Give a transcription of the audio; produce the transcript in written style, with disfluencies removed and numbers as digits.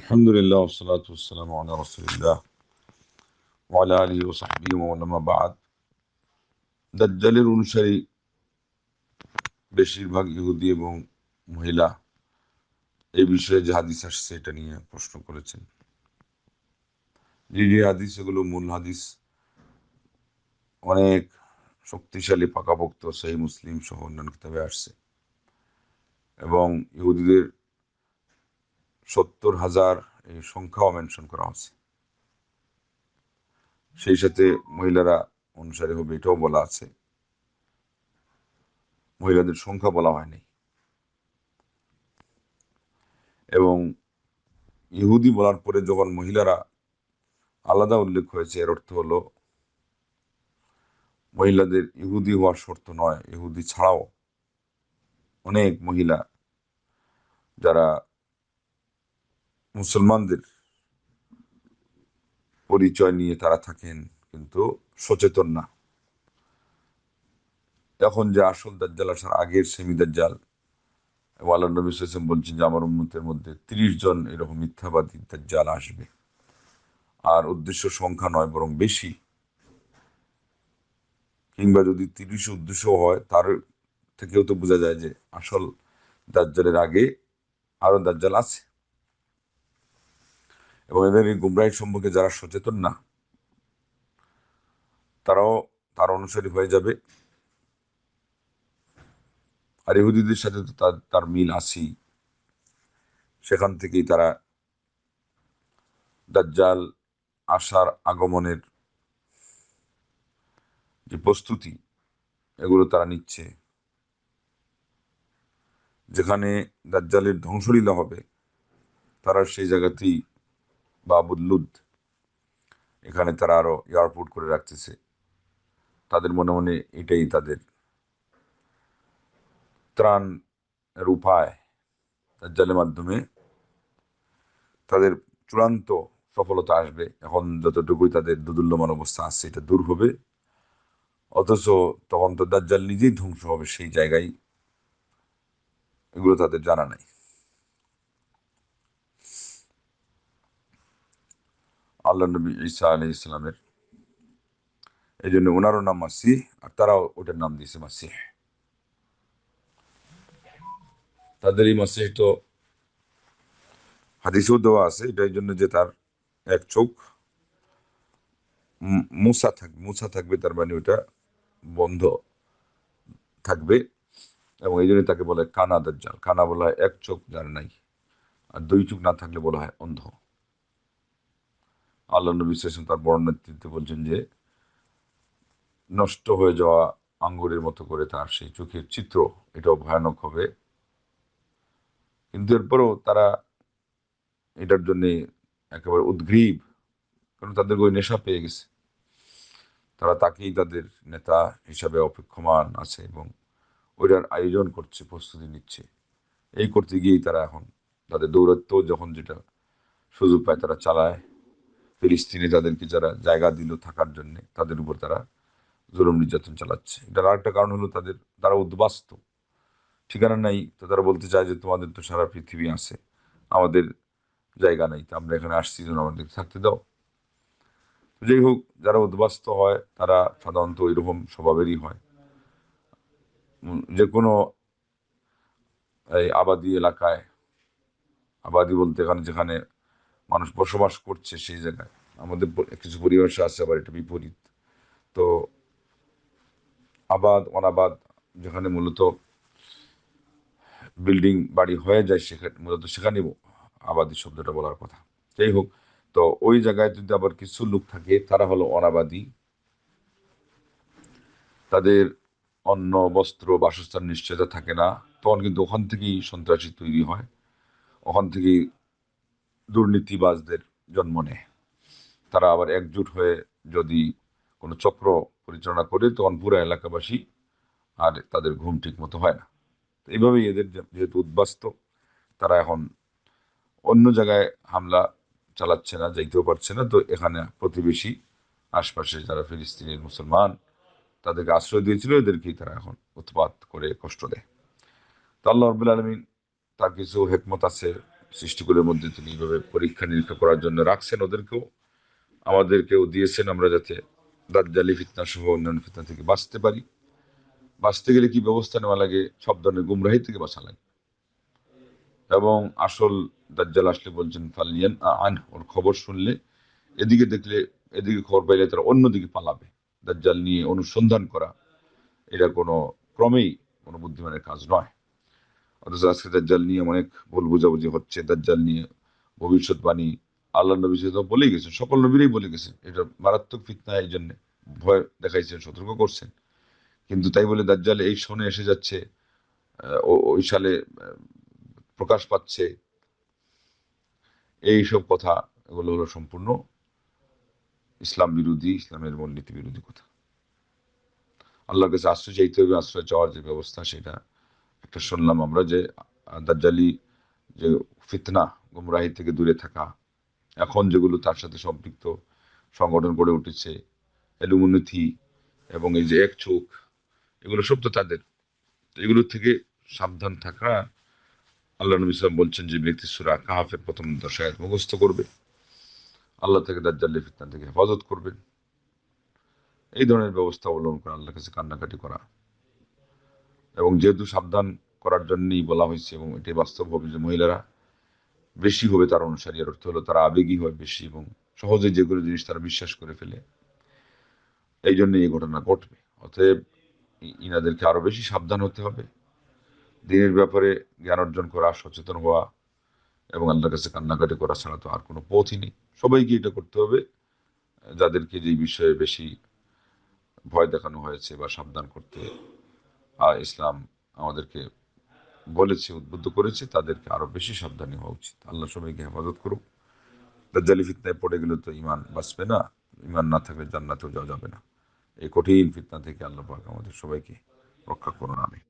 আলহামদুলিল্লাহ ওয়াসসালাতু ওয়াসসালামু আলা রাসূলিল্লাহ ওয়া আলা আলিহি ওয়া সাহবিহি ওয়া মান আম্মা বা'দ। দাজ্জালের অনুসারী বেশিরভাগ ইহুদি এবং মহিলা এই বিষয়ে যে হাদিস আসছে এটা নিয়ে প্রশ্ন করেছেন। যে হাদিস, এগুলো মূল হাদিস অনেক শক্তিশালী, পাকাপোক্ত সহিহ মুসলিম সহ অন্যান্য কিতাবে আসছে এবং ইহুদিদের 70,000 এই সংখ্যাও মেনশন করা হয়েছে। সেই সাথে মহিলারা অনুসারী হবে এটাও বলা আছে, মহিলাদের সংখ্যা বলা হয়নি। এবং ইহুদি বলার পরে যখন মহিলারা আলাদা উল্লেখ হয়েছে, এর অর্থ হলো মহিলাদের ইহুদি হওয়ার শর্ত নয়, ইহুদি ছাড়াও অনেক মহিলা যারা মুসলমানদের পরিচয় নিয়ে তারা থাকেন কিন্তু সচেতন না। এখন যে আসল দাজ্জাল আসার আগের সেমি দাজ্জাল, এবং আল্লাহ নবী সাল্লাল্লাহু আলাইহি ওয়াসাল্লাম বলছেন যে আমার উম্মতের মধ্যে 30 জন এরকম মিথ্যাবাদী দাজ্জাল আসবে, আর উদ্দেশ্য সংখ্যা নয় বরং বেশি, কিংবা যদি 30 উদ্দেশ্য হয় তার থেকেও তো বোঝা যায় যে আসল দাজ্জালের আগে আরো দাজ্জাল আছে। এবং এদের এই গুমরাহি সম্পর্কে যারা সচেতন না তারাও তার অনুসারী হয়ে যাবে। আর ইহুদিদের সাথে তো তার মিল আছেই, সেখান থেকেই তারা দাজ্জাল আসার আগমনের যে প্রস্তুতি এগুলো তারা নিচ্ছে। যেখানে দাজ্জালের ধ্বংসলীলা হবে তারা সেই জায়গাতেই বাবুল্লুদ, এখানে তারা আরো এয়ারপোর্ট করে রাখতেছে। তাদের মনে মনে এটাই তাদের ত্রাণের উপায়, দাজ্জালের মাধ্যমে তাদের চূড়ান্ত সফলতা আসবে। এখন যতটুকুই তাদের দোদুল্যমান অবস্থা আছে এটা দূর হবে, অথচ তখন তো দাজ্জাল নিজেই ধ্বংস হবে সেই জায়গায়, এগুলো তাদের জানা নাই। আল্লাহ নবী ঈসা আলাইহিস সালামের, এই জন্য ওনারও নাম মাসিহ, আর তারাও ওটার নাম দিয়েছে মাসিহ। তাদের এই মাসিহ তো হাদিসেও দেওয়া আছে, এটার জন্য যে তার এক চোখ মুসা থাকবে, তার মানে ওটা বন্ধ থাকবে, এবং এই জন্য তাকে বলে কানা দাজ্জাল। কানা বলা হয় এক চোখ যার নাই, আর দুই চোখ না থাকলে বলা হয় অন্ধ। আল্লাহ নবী সাল্লাল্লাহু আলাইহি ওয়াসাল্লাম তার বর্ণনাতে বলছেন যে নষ্ট হয়ে যাওয়া আঙ্গুরের মতো করে তার সেই চোখের চিত্র, এটাও ভয়ানক হবে। কিন্তু এরপরও তারা এটার জন্য একেবারে উদ্গ্রীব, কারণ তাদের ওই নেশা পেয়ে গেছে। তারা তাকেই তাদের নেতা হিসাবে অপেক্ষমান আছে এবং ওইটার আয়োজন করছে, প্রস্তুতি নিচ্ছে। এই করতে গিয়েই তারা এখন তাদের দৌরাত্ম যখন যেটা সুযোগ পায় তারা চালায়। ফিলিস্তিনে তাদেরকে যারা জায়গা দিল থাকার জন্য, তাদের উপর তারা জুলুম নির্যাতন চালাচ্ছে। এটার আরেকটা কারণ হলো তারা উদ্বাস্তু, ঠিকানা নাই। তো তারা বলতে চায় যে তোমাদের তো সারা পৃথিবী আছে, আমাদের জায়গা নাই, তো আমরা এখানে আসছি যেন আমাদের থাকতে দাও। যাই হোক, যারা উদ্বাস্ত হয় তারা সাধারণত ওইরকম স্বভাবেরই হয়। যে কোনো এই আবাদি এলাকায়, আবাদি বলতে এখানে যেখানে মানুষ বসবাস করছে সেই জায়গায়, আমাদের কিছু পরিবেশ আছে আবার এটা বিপরীত। তো আবাদ অনাবাদ, যেখানে মূলত বিল্ডিং বাড়ি হয়ে যায় সেখানে মূলত সেখানে আবাদি শব্দটা বলার কথা। যাই হোক, তো ওই জায়গায় যদি আবার কিছু লোক থাকে তারা হলো অনাবাদি, তাদের অন্ন বস্ত্র বাসস্থান নিশ্চয়তা থাকে না, তখন কিন্তু ওখান থেকেই সন্ত্রাসী তৈরি হয়, ওখান থেকেই দুর্নীতিবাজদের জন্ম নেয়। তারা আবার একজোট হয়ে যদি কোনো চক্র পরিচালনা করে তখন পুরো এলাকাবাসী আর তাদের ঘুম ঠিক মতো হয় না। তো এইভাবেই এদের যেহেতু উদ্বাস্ত, তারা এখন অন্য জায়গায় হামলা চালাচ্ছে না, যাইতেও পারছে না। তো এখানে প্রতিবেশী আশপাশে যারা ফিলিস্তিনের মুসলমান তাদেরকে আশ্রয় দিয়েছিল, এদেরকেই তারা এখন উৎপাত করে কষ্ট দেয়। তো আল্লাহ রাব্বুল আলামিন, তার কিছু হেকমত আছে সৃষ্টিকুলের মধ্যে তিনি এইভাবে পরীক্ষা নিরীক্ষা করার জন্য রাখছেন, ওদেরকেও আমাদেরকেও দিয়েছেন, আমরা যাতে দাজ্জালি ফিতনা সহ অন্যান্য ফিতনা থেকে বাঁচতে পারি। বাঁচতে গেলে কি ব্যবস্থা নেওয়া লাগে? সব ধরনের গুমরাহি থেকে বাঁচা লাগে। এবং আসল দাজ্জাল আসলে বলছেন ফালিয়ান আন, ওর খবর শুনলে, এদিকে দেখলে, এদিকে খবর পাইলে তারা অন্যদিকে পালাবে। দাজ্জাল নিয়ে অনুসন্ধান করা এটা কোনো ক্রমেই কোনো বুদ্ধিমানের কাজ নয়। অথচ আজকে দাজ্জাল নিয়ে অনেক ভুল বুঝাবুঝি হচ্ছে। দাজ্জাল নিয়ে ভবিষ্যৎবাণী আল্লাহ নবী সাল্লাল্লাহু বলেই গেছেন, সকল নবীরাই বলে গেছেন এটা মারাত্মক ফিতনা, এই জন্য ভয় দেখাইছেন, সতর্ক করছেন। কিন্তু তাই বলে দাজ্জাল এই সনে এসে যাচ্ছে, ওই সালে প্রকাশ পাচ্ছে, এইসব কথা, এগুলো হলো সম্পূর্ণ ইসলাম বিরোধী, ইসলামের মূলনীতি বিরোধী কথা। আল্লাহর কাছে আশ্রয় চাইতে হবে। আশ্রয় চাওয়ার যে ব্যবস্থা, সেটা একটা শুনলাম আমরা, যে দাজ্জালি যে ফিতনা, গুমরাহি থেকে দূরে থাকা, এখন যেগুলো তার সাথে সম্পৃক্ত সংগঠন গড়ে উঠেছে, এলুমিনিথি এবং এই যে এক চোখ, এগুলো সব তো তাদের। এগুলোর থেকে সাবধান থাকা। আল্লাহ নবী সাল্লাল্লাহু বলছেন যে ব্যক্তি সূরা কাহাফের প্রথম 10 আয়াত মুখস্থ করবে, আল্লাহ থেকে দাজ্জালের ফিতনা থেকে হেফাজত করবেন। এই ধরনের ব্যবস্থা অবলম্বন করা, আল্লাহর কাছে কান্নাকাটি করা। এবং যেহেতু সাবধান করার জন্যই বলা হয়েছে, এবং এটাই বাস্তব হবে যে মহিলারা বেশি হবে তার অনুসারী। এর অর্থ হলো তারা আবেগী হয় বেশি এবং সহজে যেগুলো জিনিস তারা বিশ্বাস করে ফেলে। এই জন্য এই ঘটনা ঘটবে। অতএব ইনাদেরকে আরো বেশি সাবধান হতে হবে, দিনের ব্যাপারে জ্ঞান অর্জন করা, সচেতন হওয়া এবং আল্লাহর কাছে কান্নাকাটি করা ছাড়া তো আর কোনো পথই নেই। সবাইকে এটা করতে হবে, যাদেরকে যে বিষয়ে বেশি ভয় দেখানো হয়েছে বা সাবধান করতে ইসলাম আমাদেরকে বলেছে, উদ্বুদ্ধ করেছে, তাদেরকে আরো বেশি সাবধানী হওয়া উচিত। আল্লাহ সবাইকে হেফাজত করুক। দাজ্জালি ফিতনায় পড়ে গেলে তো ইমান বাঁচবে না, ইমান না থাকলে জান্নাতেও যাওয়া যাবে না। এই কঠিন ফিতনা থেকে আল্লাহ পাক আমাদের সবাইকে রক্ষা করুন। আমিন।